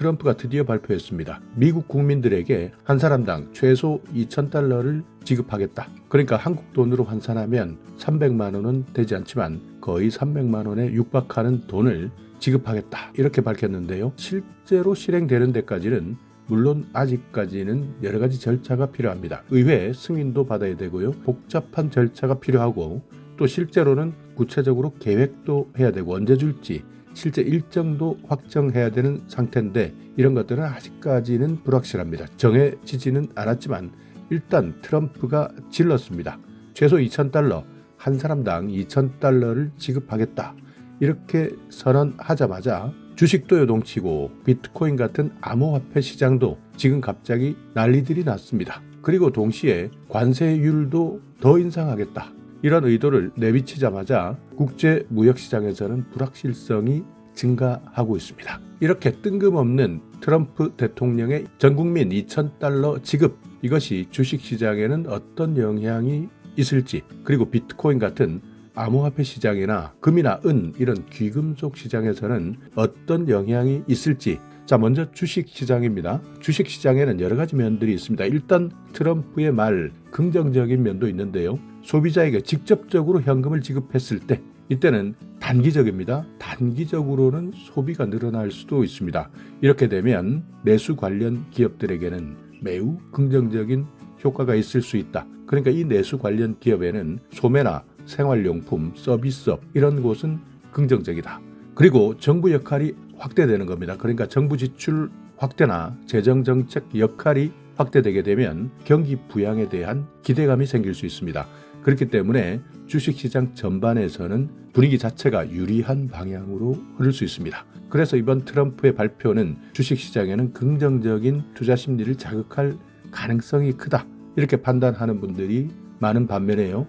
트럼프가 드디어 발표했습니다. 미국 국민들에게 한 사람당 최소 $2,000를 지급하겠다. 그러니까 한국 돈으로 환산하면 300만 원은 되지 않지만 거의 300만 원에 육박하는 돈을 지급하겠다. 이렇게 밝혔는데요. 실제로 실행되는 데까지는 물론 아직까지는 여러 가지 절차가 필요합니다. 의회 승인도 받아야 되고요. 복잡한 절차가 필요하고 또 실제로는 구체적으로 계획도 해야 되고 언제 줄지 실제 일정도 확정해야 되는 상태인데 이런 것들은 아직까지는 불확실합니다. 정해지지는 않았지만 일단 트럼프가 질렀습니다. 최소 $2,000, 한 사람당 $2,000를 지급하겠다. 이렇게 선언하자마자 주식도 요동치고 비트코인 같은 암호화폐 시장도 지금 갑자기 난리들이 났습니다. 그리고 동시에 관세율도 더 인상하겠다. 이런 의도를 내비치자마자 국제무역시장에서는 불확실성이 증가하고 있습니다. 이렇게 뜬금없는 트럼프 대통령의 전국민 $2,000 지급, 이것이 주식시장에는 어떤 영향이 있을지, 그리고 비트코인 같은 암호화폐 시장이나 금이나 은 이런 귀금속 시장에서는 어떤 영향이 있을지. 자, 먼저 주식시장입니다. 주식시장에는 여러 가지 면들이 있습니다. 일단 트럼프의 말 긍정적인 면도 있는데요. 소비자에게 직접적으로 현금을 지급했을 때 이때는 단기적입니다. 단기적으로는 소비가 늘어날 수도 있습니다. 이렇게 되면 내수 관련 기업들에게는 매우 긍정적인 효과가 있을 수 있다. 그러니까 이 내수 관련 기업에는 소매나 생활용품, 서비스업 이런 곳은 긍정적이다. 그리고 정부 역할이 확대되는 겁니다. 그러니까 정부 지출 확대나 재정정책 역할이 확대되게 되면 경기 부양에 대한 기대감이 생길 수 있습니다. 그렇기 때문에 주식시장 전반에서는 분위기 자체가 유리한 방향으로 흐를 수 있습니다. 그래서 이번 트럼프의 발표는 주식시장에는 긍정적인 투자 심리를 자극할 가능성이 크다. 이렇게 판단하는 분들이 많은 반면에요.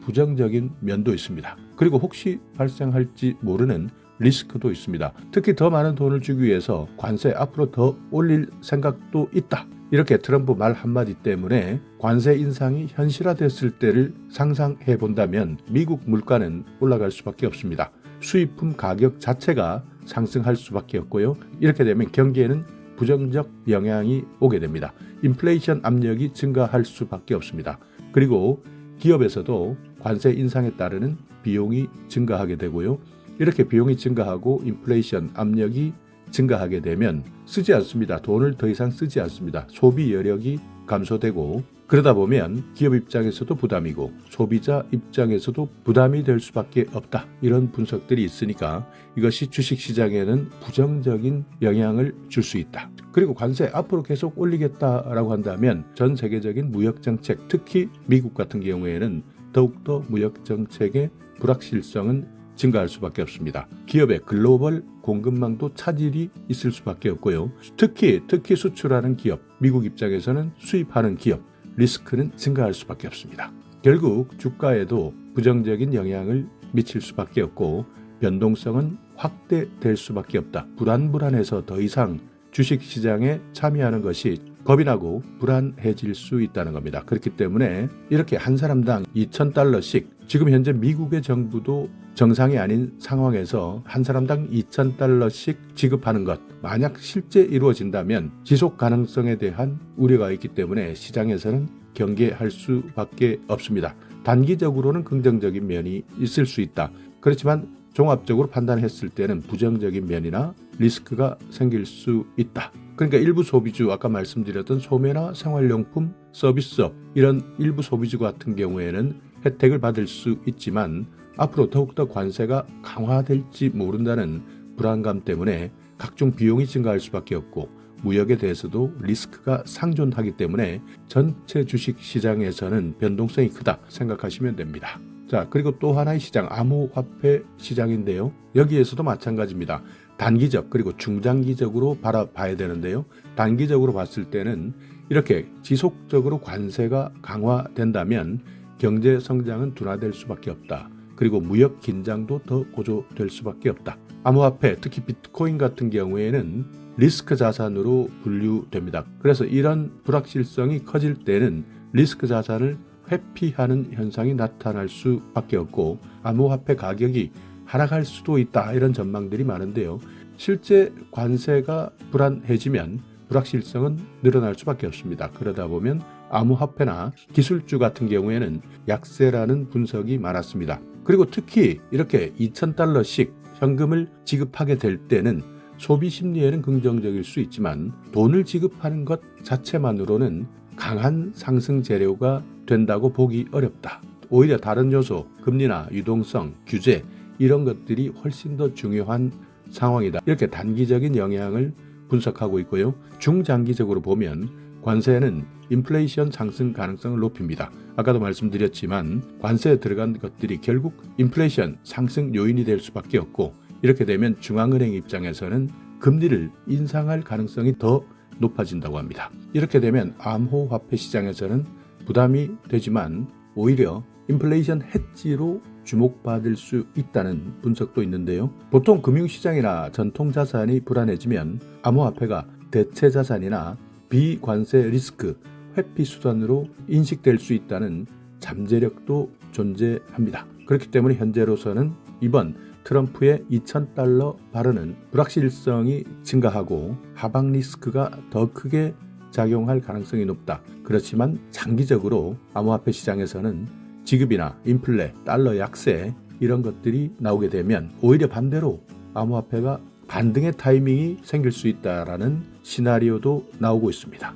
부정적인 면도 있습니다. 그리고 혹시 발생할지 모르는 리스크도 있습니다. 특히 더 많은 돈을 주기 위해서 관세 앞으로 더 올릴 생각도 있다. 이렇게 트럼프 말 한마디 때문에 관세 인상이 현실화됐을 때를 상상해 본다면 미국 물가는 올라갈 수밖에 없습니다. 수입품 가격 자체가 상승할 수밖에 없고요. 이렇게 되면 경기에는 부정적 영향이 오게 됩니다. 인플레이션 압력이 증가할 수밖에 없습니다. 그리고 기업에서도 관세 인상에 따르는 비용이 증가하게 되고요. 이렇게 비용이 증가하고 인플레이션 압력이 증가하게 되면 쓰지 않습니다. 돈을 더 이상 쓰지 않습니다. 소비 여력이 감소되고 그러다 보면 기업 입장에서도 부담이고 소비자 입장에서도 부담이 될 수밖에 없다. 이런 분석들이 있으니까 이것이 주식시장에는 부정적인 영향을 줄 수 있다. 그리고 관세 앞으로 계속 올리겠다라고 한다면 전 세계적인 무역정책, 특히 미국 같은 경우에는 더욱더 무역정책의 불확실성은 증가할 수밖에 없습니다. 기업의 글로벌 공급망도 차질이 있을 수밖에 없고요. 특히 수출하는 기업, 미국 입장에서는 수입하는 기업, 리스크는 증가할 수밖에 없습니다. 결국 주가에도 부정적인 영향을 미칠 수밖에 없고 변동성은 확대될 수밖에 없다. 불안해서 더 이상 주식시장에 참여하는 것이 겁이 나고 불안해질 수 있다는 겁니다. 그렇기 때문에 이렇게 한 사람당 $2,000씩 지금 현재 미국의 정부도 정상이 아닌 상황에서 한 사람당 $2,000씩 지급하는 것 만약 실제 이루어진다면 지속 가능성에 대한 우려가 있기 때문에 시장에서는 경계할 수밖에 없습니다. 단기적으로는 긍정적인 면이 있을 수 있다. 그렇지만 종합적으로 판단했을 때는 부정적인 면이나 리스크가 생길 수 있다. 그러니까 일부 소비주, 아까 말씀드렸던 소매나 생활용품, 서비스업 이런 일부 소비주 같은 경우에는 혜택을 받을 수 있지만 앞으로 더욱더 관세가 강화될지 모른다는 불안감 때문에 각종 비용이 증가할 수밖에 없고 무역에 대해서도 리스크가 상존하기 때문에 전체 주식시장에서는 변동성이 크다 생각하시면 됩니다. 자, 그리고 또 하나의 시장, 암호화폐 시장인데요. 여기에서도 마찬가지입니다. 단기적 그리고 중장기적으로 바라봐야 되는데요. 단기적으로 봤을 때는 이렇게 지속적으로 관세가 강화된다면 경제 성장은 둔화될 수밖에 없다. 그리고 무역 긴장도 더 고조될 수밖에 없다. 암호화폐, 특히 비트코인 같은 경우에는 리스크 자산으로 분류됩니다. 그래서 이런 불확실성이 커질 때는 리스크 자산을 회피하는 현상이 나타날 수밖에 없고 암호화폐 가격이 하락할 수도 있다. 이런 전망들이 많은데요. 실제 관세가 불안해지면 불확실성은 늘어날 수밖에 없습니다. 그러다 보면 암호화폐나 기술주 같은 경우에는 약세라는 분석이 많았습니다. 그리고 특히 이렇게 2,000달러씩 현금을 지급하게 될 때는 소비 심리에는 긍정적일 수 있지만 돈을 지급하는 것 자체만으로는 강한 상승 재료가 된다고 보기 어렵다. 오히려 다른 요소, 금리나 유동성, 규제 이런 것들이 훨씬 더 중요한 상황이다. 이렇게 단기적인 영향을 분석하고 있고요. 중장기적으로 보면 관세는 인플레이션 상승 가능성을 높입니다. 아까도 말씀드렸지만 관세에 들어간 것들이 결국 인플레이션 상승 요인이 될 수밖에 없고 이렇게 되면 중앙은행 입장에서는 금리를 인상할 가능성이 더 높아진다고 합니다. 이렇게 되면 암호화폐 시장에서는 부담이 되지만 오히려 인플레이션 해지로 주목받을 수 있다는 분석도 있는데요. 보통 금융시장이나 전통자산이 불안해지면 암호화폐가 대체자산이나 비관세 리스크 회피 수단으로 인식될 수 있다는 잠재력도 존재합니다. 그렇기 때문에 현재로서는 이번 트럼프의 2,000달러 발언은 불확실성이 증가하고 하방 리스크가 더 크게 작용할 가능성이 높다. 그렇지만 장기적으로 암호화폐 시장에서는 지급이나 인플레, 달러 약세 이런 것들이 나오게 되면 오히려 반대로 암호화폐가 반등의 타이밍이 생길 수 있다라는 시나리오도 나오고 있습니다.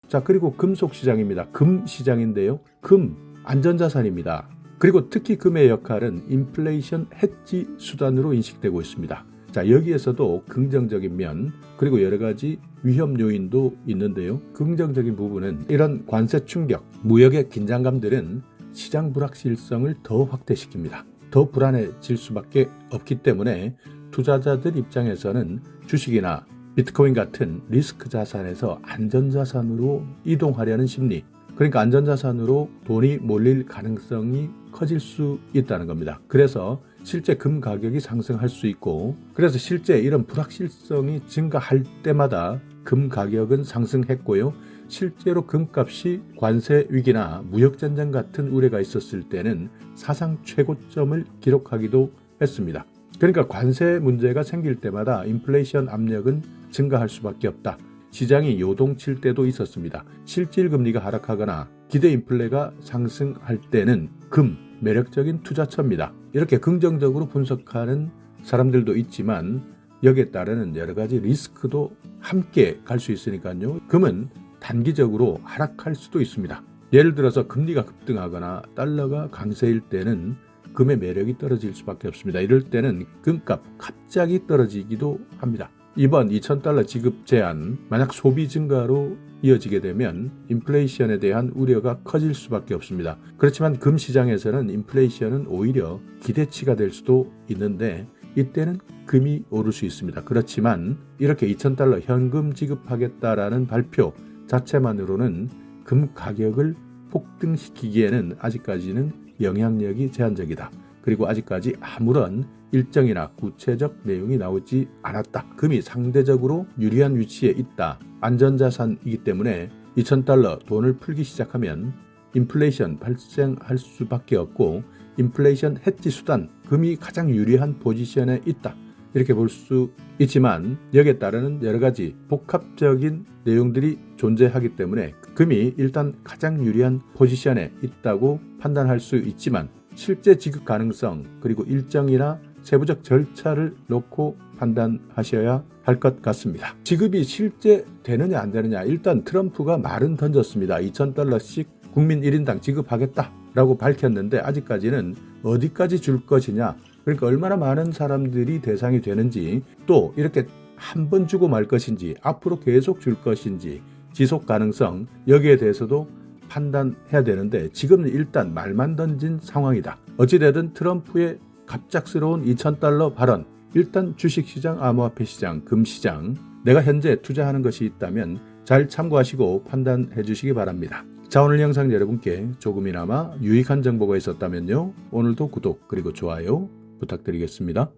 자, 그리고 금속 시장입니다. 금 시장인데요. 금 안전자산입니다. 그리고 특히 금의 역할은 인플레이션 해지 수단으로 인식되고 있습니다. 자, 여기에서도 긍정적인 면 그리고 여러 가지 위험 요인도 있는데요. 긍정적인 부분은 이런 관세 충격, 무역의 긴장감들은 시장 불확실성을 더 확대시킵니다. 더 불안해질 수밖에 없기 때문에 투자자들 입장에서는 주식이나 비트코인 같은 리스크 자산에서 안전자산으로 이동하려는 심리, 그러니까 안전자산으로 돈이 몰릴 가능성이 커질 수 있다는 겁니다. 그래서 실제 금 가격이 상승할 수 있고 그래서 실제 이런 불확실성이 증가할 때마다 금 가격은 상승했고요. 실제로 금값이 관세 위기나 무역전쟁 같은 우려가 있었을 때는 사상 최고점을 기록하기도 했습니다. 그러니까 관세 문제가 생길 때마다 인플레이션 압력은 증가할 수밖에 없다. 시장이 요동칠 때도 있었습니다. 실질 금리가 하락하거나 기대 인플레가 상승할 때는 금, 매력적인 투자처입니다. 이렇게 긍정적으로 분석하는 사람들도 있지만 여기에 따르는 여러 가지 리스크도 함께 갈 수 있으니까요. 금은 단기적으로 하락할 수도 있습니다. 예를 들어서 금리가 급등하거나 달러가 강세일 때는 금의 매력이 떨어질 수밖에 없습니다. 이럴 때는 금값 갑자기 떨어지기도 합니다. 이번 2,000달러 지급 제한, 만약 소비 증가로 이어지게 되면 인플레이션에 대한 우려가 커질 수밖에 없습니다. 그렇지만 금 시장에서는 인플레이션은 오히려 기대치가 될 수도 있는데 이때는 금이 오를 수 있습니다. 그렇지만 이렇게 2,000달러 현금 지급하겠다라는 발표 자체만으로는 금 가격을 폭등시키기에는 아직까지는 영향력이 제한적이다. 그리고 아직까지 아무런 일정이나 구체적 내용이 나오지 않았다. 금이 상대적으로 유리한 위치에 있다. 안전자산이기 때문에 2,000달러 돈을 풀기 시작하면 인플레이션 발생할 수밖에 없고 인플레이션 해지 수단, 금이 가장 유리한 포지션에 있다. 이렇게 볼 수 있지만 여기에 따르는 여러 가지 복합적인 내용들이 존재하기 때문에 금이 일단 가장 유리한 포지션에 있다고 판단할 수 있지만 실제 지급 가능성 그리고 일정이나 세부적 절차를 놓고 판단하셔야 할 것 같습니다. 지급이 실제 되느냐 안 되느냐 일단 트럼프가 말은 던졌습니다. 2,000달러씩 국민 1인당 지급하겠다라고 밝혔는데 아직까지는 어디까지 줄 것이냐 그러니까 얼마나 많은 사람들이 대상이 되는지 또 이렇게 한 번 주고 말 것인지 앞으로 계속 줄 것인지 지속 가능성 여기에 대해서도 판단해야 되는데 지금은 일단 말만 던진 상황이다. 어찌되든 트럼프의 갑작스러운 2,000달러 발언 일단 주식시장, 암호화폐 시장, 금시장 내가 현재 투자하는 것이 있다면 잘 참고하시고 판단해 주시기 바랍니다. 자, 오늘 영상 여러분께 조금이나마 유익한 정보가 있었다면요. 오늘도 구독 그리고 좋아요 부탁드리겠습니다.